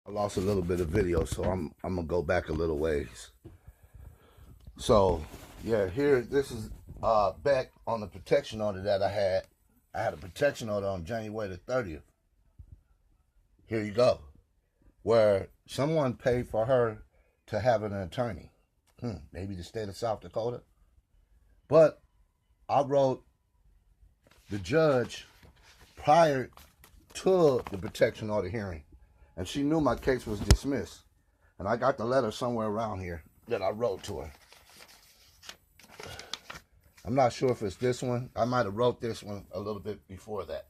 I lost a little bit of video, so I'm gonna go back a little ways. So yeah, here this is back on the protection order that I had. I had a protection order on January the 30th. Here you go, where someone paid for her to have an attorney. Maybe the state of South Dakota. But I wrote the judge prior to the protection order hearing, and she knew my case was dismissed. And I got the letter somewhere around here that I wrote to her. I'm not sure if it's this one. I might have wrote this one a little bit before that.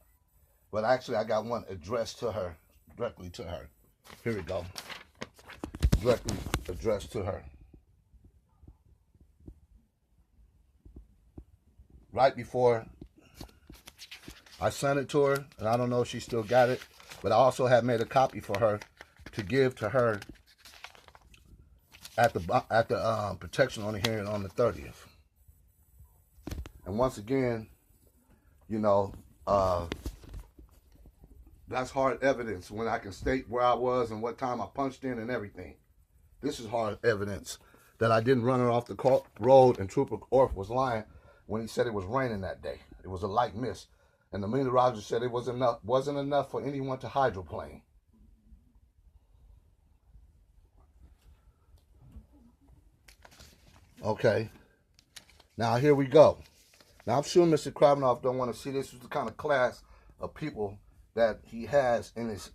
But actually, I got one addressed to her, directly to her. Here we go. Directly addressed to her. Right before I sent it to her, and I don't know if she still got it, but I also had made a copy for her to give to her at the protection order hearing on the 30th. And once again, you know, that's hard evidence when I can state where I was and what time I punched in and everything. This is hard evidence that I didn't run her off the road and Trooper Orff was lying when he said it was raining that day. It was a light mist. And the meteorologist said it wasn't enough for anyone to hydroplane. Okay. Now here we go. Now I'm sure Mr. Kravinoff don't want to see this. Is the kind of class of people that he has in his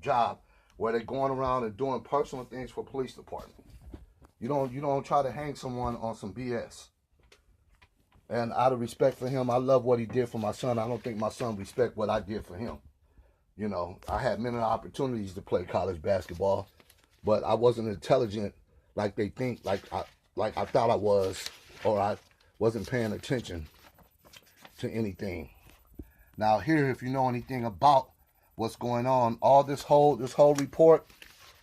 job, where they're going around and doing personal things for police department. You don't try to hang someone on some BS. And out of respect for him, I love what he did for my son. I don't think my son respect what I did for him. You know, I had many opportunities to play college basketball, but I wasn't intelligent like they think, like I thought I was, or I wasn't paying attention to anything. Now here, if you know anything about what's going on, all this whole report,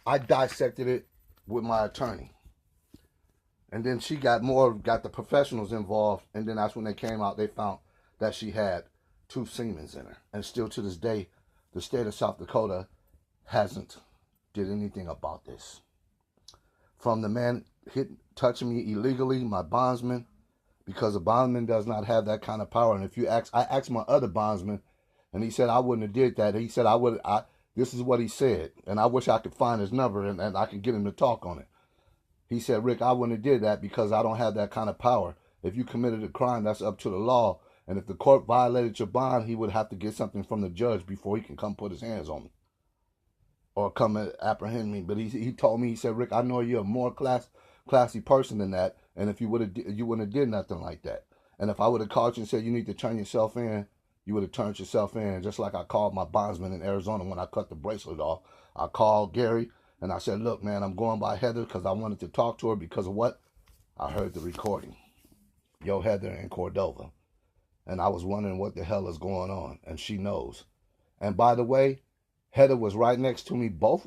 I dissected it with my attorney. And then she got the professionals involved, and then that's when they came out, they found that she had 2 semens in her. And still to this day, the state of South Dakota hasn't did anything about this. From the man touching me illegally, my bondsman, because a bondsman does not have that kind of power. And if you ask, I asked my other bondsman, and he said I wouldn't have did that. He said this is what he said, and I wish I could find his number and I could get him to talk on it. He said, Rick, I wouldn't have did that because I don't have that kind of power. If you committed a crime, that's up to the law. And if the court violated your bond, he would have to get something from the judge before he can come put his hands on me or come and apprehend me. But he told me, he said, Rick, I know you're a more classy person than that. And if you wouldn't have did nothing like that. And if I would have called you and said you need to turn yourself in, you would have turned yourself in. Just like I called my bondsman in Arizona when I cut the bracelet off. I called Gary. And I said, look, man, I'm going by Heather because I wanted to talk to her because of what? I heard the recording. Yo, Heather in Cordova. And I was wondering what the hell is going on. And she knows. And by the way, Heather was right next to me both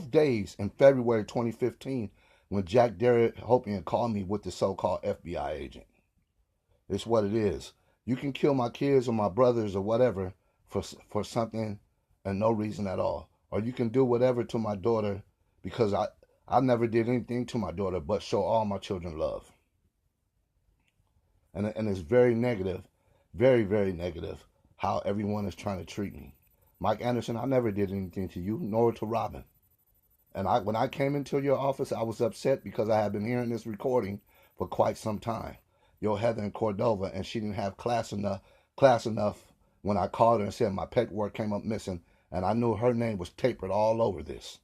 days in February 2015 when Jack Hopian called me with the so-called FBI agent. It's what it is. You can kill my kids or my brothers or whatever for something and no reason at all. Or you can do whatever to my daughter because I never did anything to my daughter but show all my children love. And it's very negative, very, very negative how everyone is trying to treat me. Mike Anderson, I never did anything to you, nor to Robin. And when I came into your office, I was upset because I had been hearing this recording for quite some time. Yo, Heather in Cordova, and she didn't have class enough when I called her and said my paperwork came up missing. And I knew her name was tapered all over this.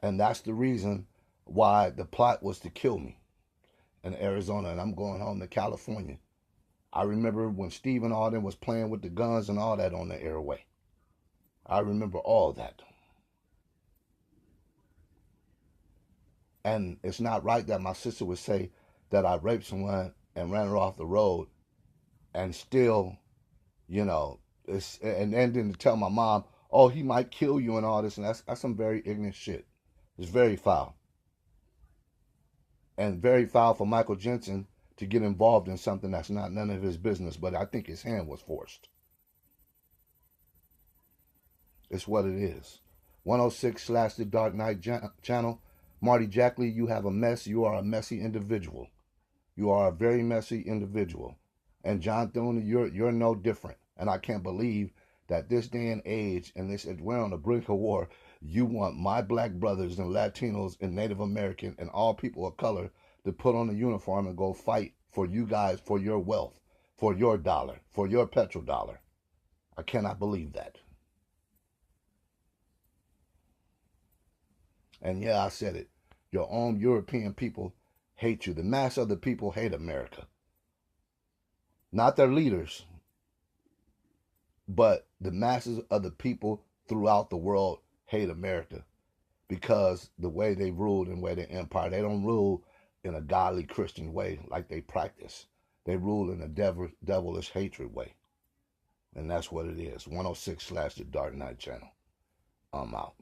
And that's the reason why the plot was to kill me in Arizona. And I'm going home to California. I remember when Steve and all them was playing with the guns and all that on the airway. I remember all that. And it's not right that my sister would say that I raped someone and ran her off the road and still, you know, and then to tell my mom, oh, he might kill you and all this, and that's some very ignorant shit. It's very foul. And very foul for Michael Jensen to get involved in something that's not none of his business, but I think his hand was forced. It's what it is. 106 / The Dark Knight channel. Marty Jackley, you have a mess. You are a messy individual. You are a very messy individual. And John Thune, you're no different. And I can't believe that this day and age, and this we're on the brink of war, you want my black brothers and Latinos and Native American and all people of color to put on a uniform and go fight for you guys, for your wealth, for your dollar, for your petrodollar. I cannot believe that. And yeah, I said it. Your own European people hate you. The mass of the people hate America. Not their leaders, but the masses of the people throughout the world hate America because the way they ruled and way they empire. They don't rule in a godly Christian way like they practice. They rule in a devilish hatred way. And that's what it is. 106 / The Dark Knight channel. I'm out.